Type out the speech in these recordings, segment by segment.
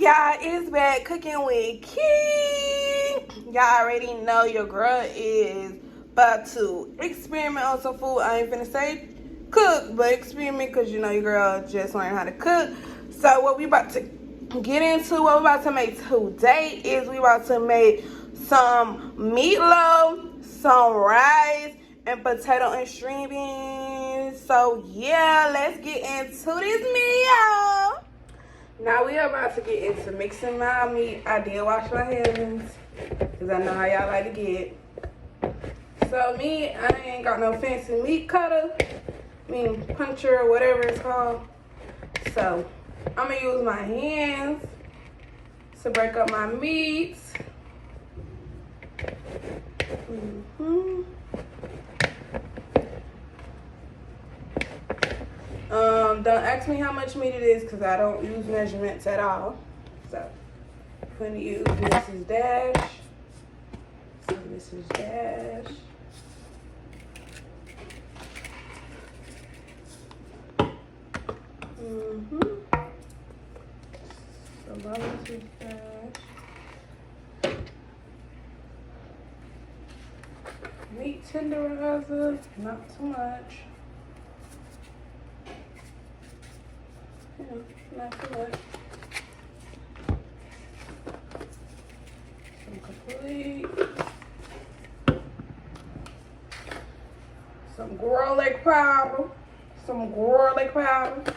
y'all, it's back cooking with Key. Y'all already know your girl is about to experiment on some food. I ain't finna say cook, but experiment, because you know your girl just learned how to cook. So what we about to get into, what we about to make today is we about to make some meatloaf, some rice, and potato and string beans. So yeah, let's get into this meal. Now we are about to get into mixing my meat. I did wash my hands because I know how y'all like to get. So me, I ain't got no fancy meat cutter, puncher or whatever it's called. So I'm gonna use my hands to break up my meats. Don't ask me how much meat it is because I don't use measurements at all. So I'm gonna use Mrs. Dash. So Mrs. Dash. So my Mrs. Dash. Meat tenderizer, not too much. Not too much. Some complete. Some garlic powder. Some garlic powder.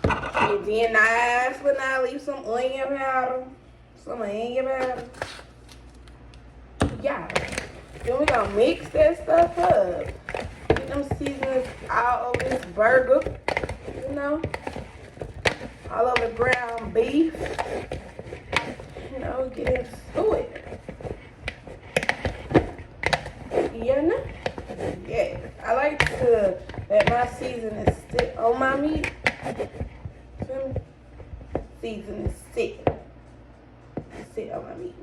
And then last but not least, some onion powder. Some onion powder. Yeah. Then we gonna mix that stuff up. Get them seasonings all over this burger. You know? All over ground beef. You know, get into it. You know? Yeah. I like to let my seasoning sit on my meat. Feel me? Seasoning sit on my meat.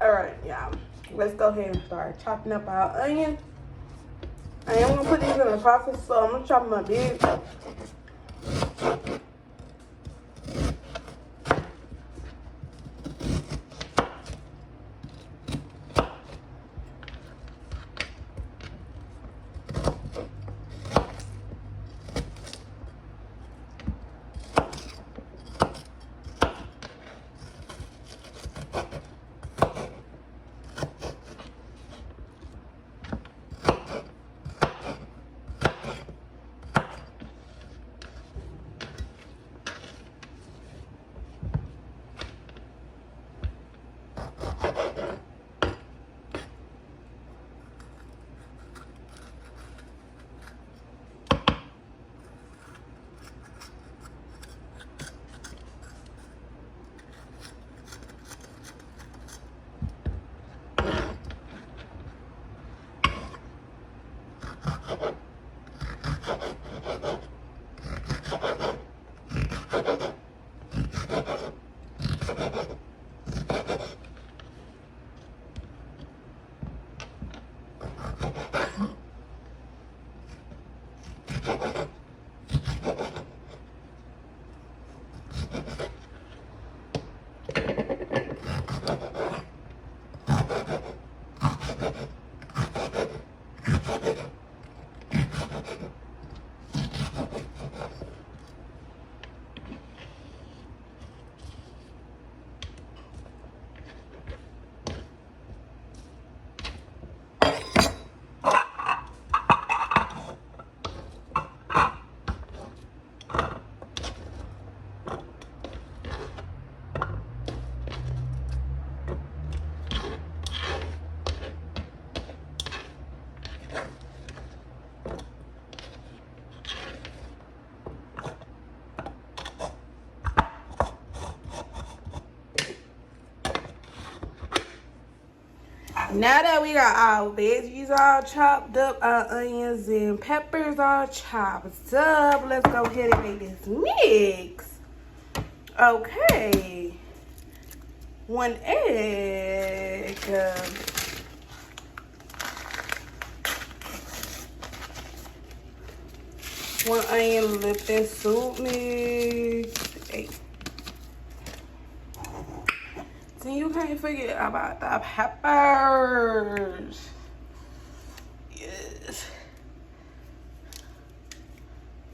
Alright, y'all. Let's go ahead and start chopping up our onion. I am gonna put these in the process, so I'm gonna chop them up big. Now that we got our veggies all chopped up, our onions and peppers all chopped up, let's go ahead and make this mix. Okay. 1 egg. 1 onion lip and soup mix. And you can't forget about the peppers. Yes.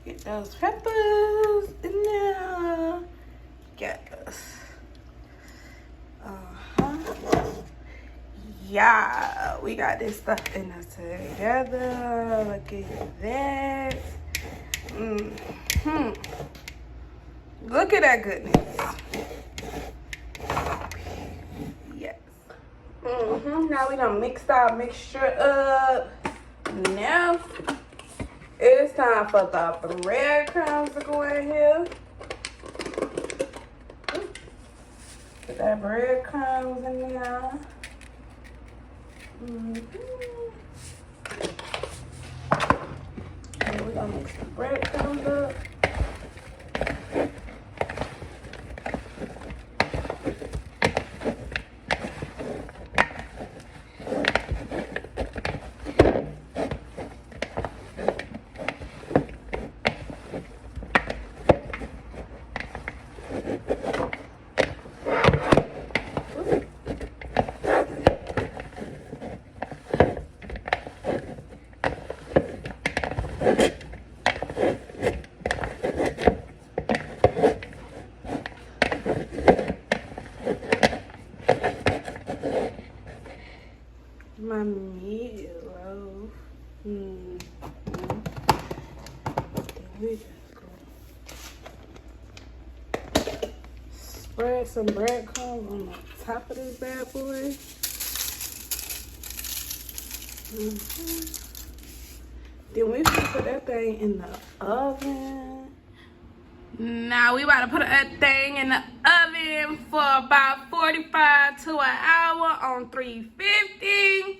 Get those peppers in there. Yes. Yeah, we got this stuff in us together. Look at that. Look at that goodness. Yes. Now we done mixed our mixture up. Now it's time for the breadcrumbs to go in here. Put that breadcrumbs in there. And we're gonna mix the breadcrumbs up. My meatloaf. We just go spread some breadcrumbs on the top of this bad boy. Then we can put that thing in the oven. Now we about to put that thing in the oven for about 45 to an hour on 350.